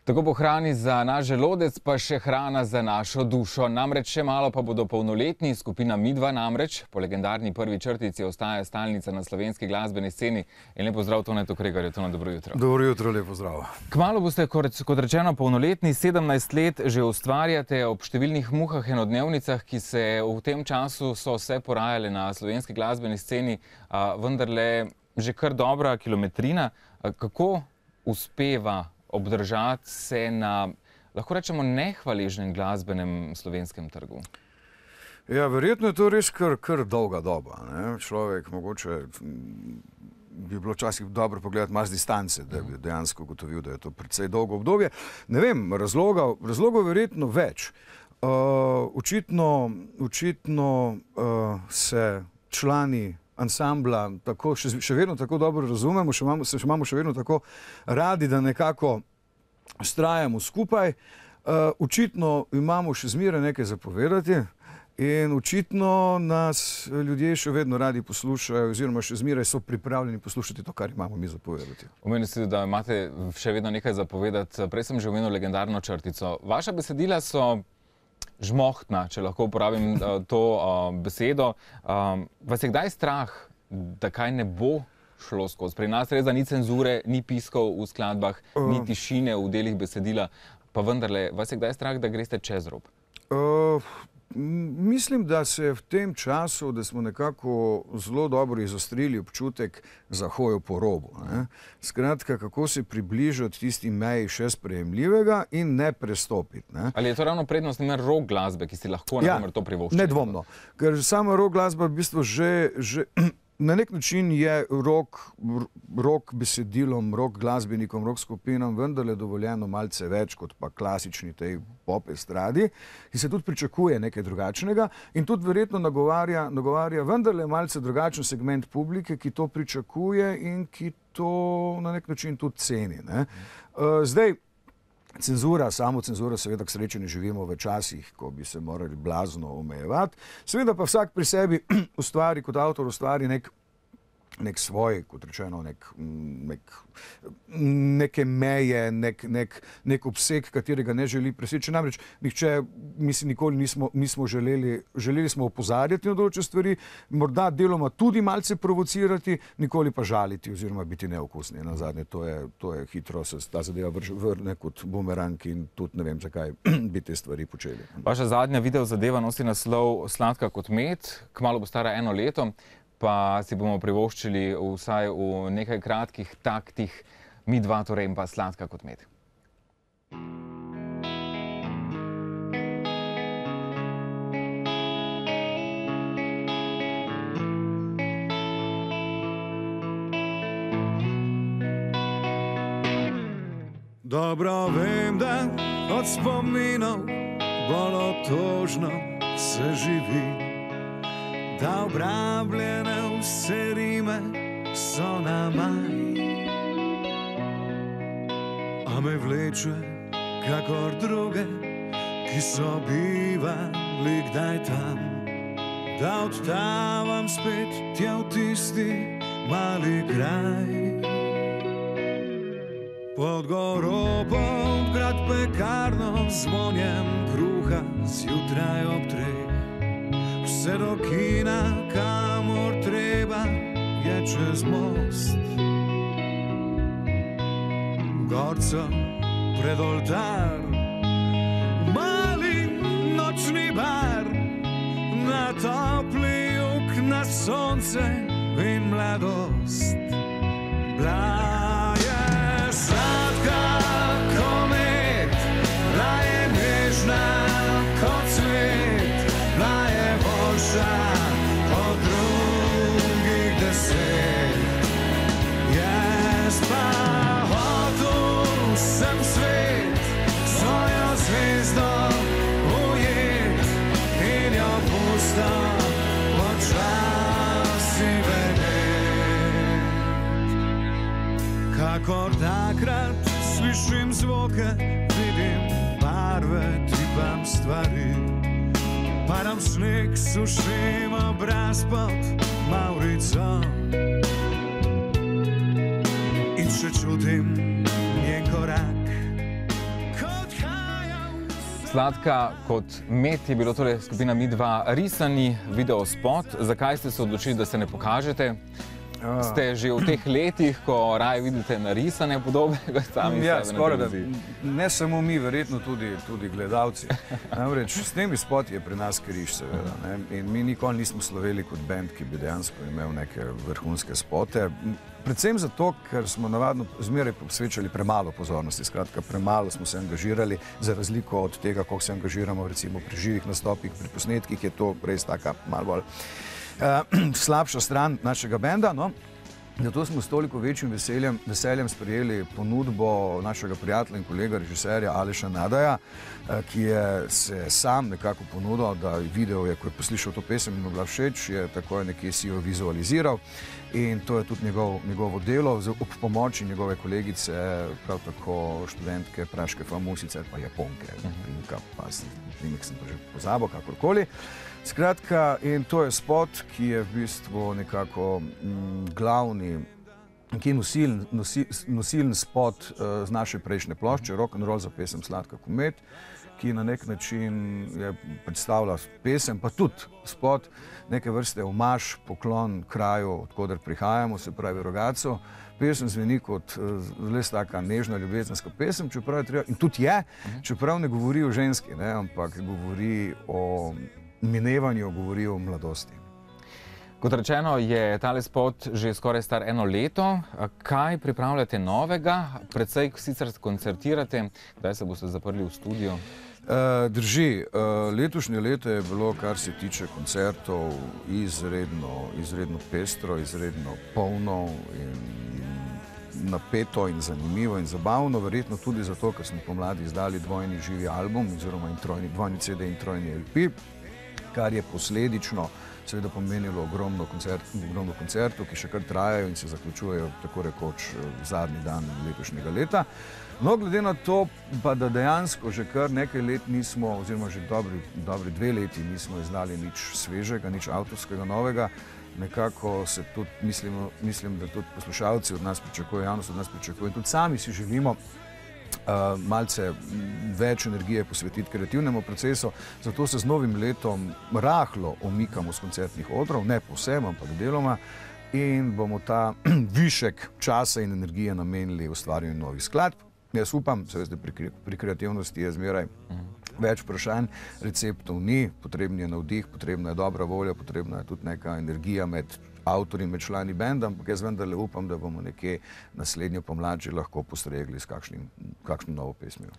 Tako bo hrani za naš želodec, pa še hrana za našo dušo. Namreč še malo pa bodo polnoletni, skupina Midva namreč. Po legendarni prvi črtici ostaja stalnica na slovenski glasbeni sceni. In lep pozdrav Tonetu Kregarju. Tone, dobro jutro. Dobro jutro, lep pozdrav. Kmalu boste, kot rečeno, polnoletni, 17 let že ustvarjate ob številnih muhah enodnevnicah, ki se v tem času so se porajale na slovenski glasbeni sceni, vendarle že kar dobra kilometrina. Kako uspeva obdržati se na, lahko rečemo, nehvaležnem glasbenem slovenskem trgu? Ja, verjetno je to res kar dolga doba, ne? Človek mogoče bi bilo včasih dobro pogledati malo z distance, da bi dejansko ugotovil, da je to precej dolgo obdobje. Ne vem, razlogov verjetno več. Očitno se člani ansambla tako, še vedno tako dobro razumemo, se imamo še vedno tako radi, da nekako vztrajamo skupaj. Očitno imamo še zmeraj nekaj zapovedati in očitno nas ljudje še vedno radi poslušajo oziroma še zmeraj so pripravljeni poslušati to, kar imamo mi zapovedati. Omenili ste, da imate še vedno nekaj zapovedati. Prej sem že omenil legendarno črtico. Vaša besedila so žmohtna, če lahko uporabim to besedo. Vas je kdaj strah, da kaj ne bo šlo skozi? Pri nas res, da ni cenzure, ni piskov v skladbah, ni tišine v delih besedila, pa vendarle, vas je kdaj strah, da greste čez rob? Mislim, da se v tem času, da smo nekako zelo dobro izostrili občutek za hojo po robu. Skratka, kako se približati tisti meji še sprejemljivega in ne prestopiti. Ali je to ravno prednost rock glasbe, ki si lahko to privoščili? Nedvomno, ker sama rock glasba v bistvu že na nek način je rock besedilom, rock glasbenikom, rock skupinam vendarle dovoljeno malce več kot pa klasični tej pop estradi, ki se tudi pričakuje nekaj drugačnega in tudi verjetno nagovarja vendarle malce drugačen segment publike, ki to pričakuje in ki to na nek način tudi ceni. Zdaj, cenzura, samocenzura, seveda k sreči ne živimo v časih, ko bi se morali blazno omejevati. Seveda pa vsak pri sebi ustvari, kot avtor ustvari nek svoj, kot rečeno, neke meje, nek obseg, katerega ne želi preseči. Namreč nihče, mislim, nikoli nismo želeli smo opozarjati na določene stvari, morda deloma tudi malce provocirati, nikoli pa žaliti oziroma biti neokusni. Nazadnje to je hitro, se ta zadeva vrne kot bumerang in tudi ne vem, zakaj bi te stvari počeli. Vaša zadnja video zadeva nosi naslov Sladka kot med, kmalu bo stara 1 leto. Pa si bomo privoščili vsaj v nekaj kratkih taktih Midva, torej in pa Sladka kot med. Dobro vem, da od spominov bolj otožno se živi, da obrabljene vse rime so na maj. A me vleče kakor druge, ki so bivali kdaj tam, da odtavam spet tja v tisti mali kraj. Pod goro, pod grad pekarno, zvonjem kruha zjutraj ob 3. Vse do kina, kamor treba, je čez most. Gorco pred oltar, mali nočni bar, na topli jug, na sonce in mladost. Bila je sladka kot med, bila je nežna kot cvet, bila je boljša od drugih 10. Jaz pa hotel sem svet, svojo zvezdo ujet in jo pusto počasi vedet. Kakor takrat slišim zvoke, vidim barve, tripam stvari. Padam sneg, sušim obraz pod Maurico in še čutim njen korak Sladka kot med je bilo torej skupina Mi2 risani videospot. Zakaj ste se odločili, da se ne pokažete? Ste že v teh letih, ko raje vidite narisane podobe, kot sami ja, sebe na skoraj, televiziji? ne samo mi, verjetno tudi gledalci. Namreč s temi spoti je pri nas križ, seveda. Ne? In mi nikoli nismo sloveli kot bend, ki bi dejansko imel neke vrhunske spote. Predvsem zato, ker smo navadno zmeraj posvečali premalo pozornosti. Skratka, premalo smo se angažirali, za razliko od tega, koliko se angažiramo recimo pri živih nastopih, pri posnetkih, je to res taka malo bolj slabša stran našega benda. No? Zato smo s toliko večjim veseljem sprejeli ponudbo našega prijatelja in kolega režiserja Aleša Nadaja, ki je se sam nekako ponudil, da video je, ko je poslišal to pesem in mu bila všeč, je takoj nekje si jo vizualiziral in to je tudi njegovo delo ob pomoči njegove kolegice, prav tako študentke Praške FAMU, sicer pa Japonke, Primka, pa Primek sem pa že pozabil, kakorkoli. Skratka, in to je spot, ki je v bistvu nekako glavni, ki je nosilen spot z naše prejšnje plošče, Rock'n'Roll za pesem Sladka kot med, ki na nek način predstavlja pesem, pa tudi spot neke vrste omaž, poklon kraju, odkoder prihajamo, se pravi Rogatcu. Pesem zveni kot res taka nežna, ljubezenska pesem, čeprav je treba, in tudi je, čeprav ne govori o ženski, ne, ampak govori o minevanju, govori o mladosti. Kot rečeno, je tale spot že skoraj star 1 leto. Kaj pripravljate novega? Predvsej sicer koncertirate. Kdaj se boste zaprli v studio? Drži. Letošnje leto je bilo, kar se tiče koncertov, izredno pestro, izredno polno in napeto in zanimivo in zabavno. Verjetno tudi zato, ker smo pomladi izdali dvojni živi album oziroma dvojni CD in trojni LP, kar je posledično seveda pomenilo ogromno koncertov, ki še kar trajajo in se zaključujejo tako rekoč zadnji dan letošnjega leta. No, glede na to, pa da dejansko že kar nekaj let nismo, oziroma že dobri 2 leti nismo izdali nič svežega, nič avtorskega novega, nekako se tudi mislim, da tudi poslušalci od nas pričakujejo, javnost od nas pričakuje in tudi sami si želimo malce več energije posvetiti kreativnemu procesu, zato se z novim letom rahlo omikamo z koncertnih odrov, ne povsem, ampak deloma, in bomo ta višek časa in energije namenili ustvarjanju novih skladb. Jaz upam, seveda pri kreativnosti je zmeraj več vprašanj, receptov ni, potreben je navdih, potrebna je dobra volja, potrebna je tudi neka energija med avtorji, med člani benda, ampak jaz vendarle upam, da bomo nekje naslednjo pomlad že lahko postregli s kakšno novo pesmijo.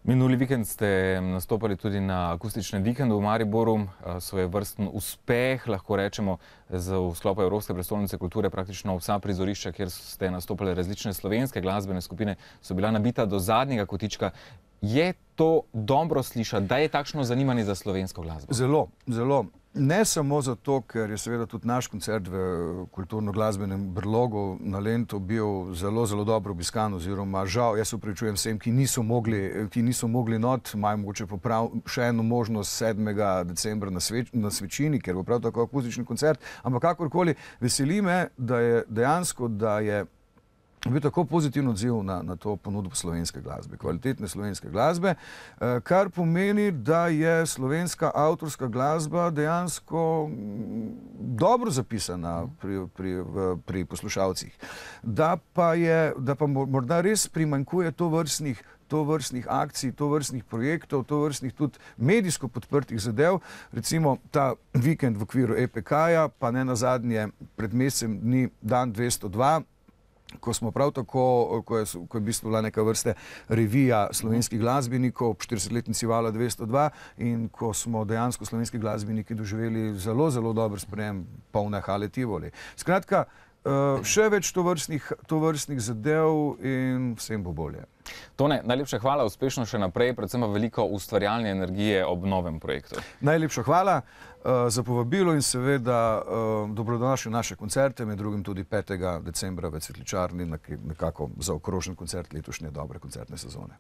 Minuli vikend ste nastopali tudi na akustičnem vikendu v Mariboru, svojevrsten uspeh, lahko rečemo, v sklopu Evropske prestolnice kulture. Praktično vsa prizorišča, kjer ste nastopali različne slovenske glasbene skupine, so bila nabita do zadnjega kotička. Je to dobro slišati, da je takšno zanimanje za slovensko glasbo? Zelo, zelo. Ne samo zato, ker je seveda tudi naš koncert v kulturno-glasbenem brlogu na Lentu bil zelo, zelo dobro obiskan, oziroma žal, jaz se opravičujem vsem, ki niso mogli not, imajo mogoče še eno možnost 7. decembra na Svečini, ker bo prav tako akustični koncert, ampak kakorkoli, veseli me, da je dejansko, da je bil tako pozitiven odziv na to ponudbo slovenske glasbe, kvalitetne slovenske glasbe, kar pomeni, da je slovenska avtorska glasba dejansko dobro zapisana pri poslušalcih. Da pa morda res primanjkuje tovrstnih akcij, tovrstnih projektov, tovrstnih tudi medijsko podprtih zadev. Recimo ta vikend v okviru EPK-ja, pa ne nazadnje pred mesecem dni dan 202, ko smo prav tako, ko je v bistvu bila neka vrste revija slovenskih glasbenikov ob 40-letnici vala 202 in ko smo dejansko slovenski glasbeniki doživeli zelo, zelo dober sprejem, polne hale Tivoli. Skratka, še več tovrstnih zadev in vsem bo bolje. Tone, najlepša hvala, uspešno še naprej, predvsem pa veliko ustvarjalne energije ob novem projektu. Najlepša hvala za povabilo in seveda dobrodošli naše koncerte, med drugim tudi 5. decembra v Cvetličarni, nekako zaokrožen koncert letošnje dobre koncertne sezone.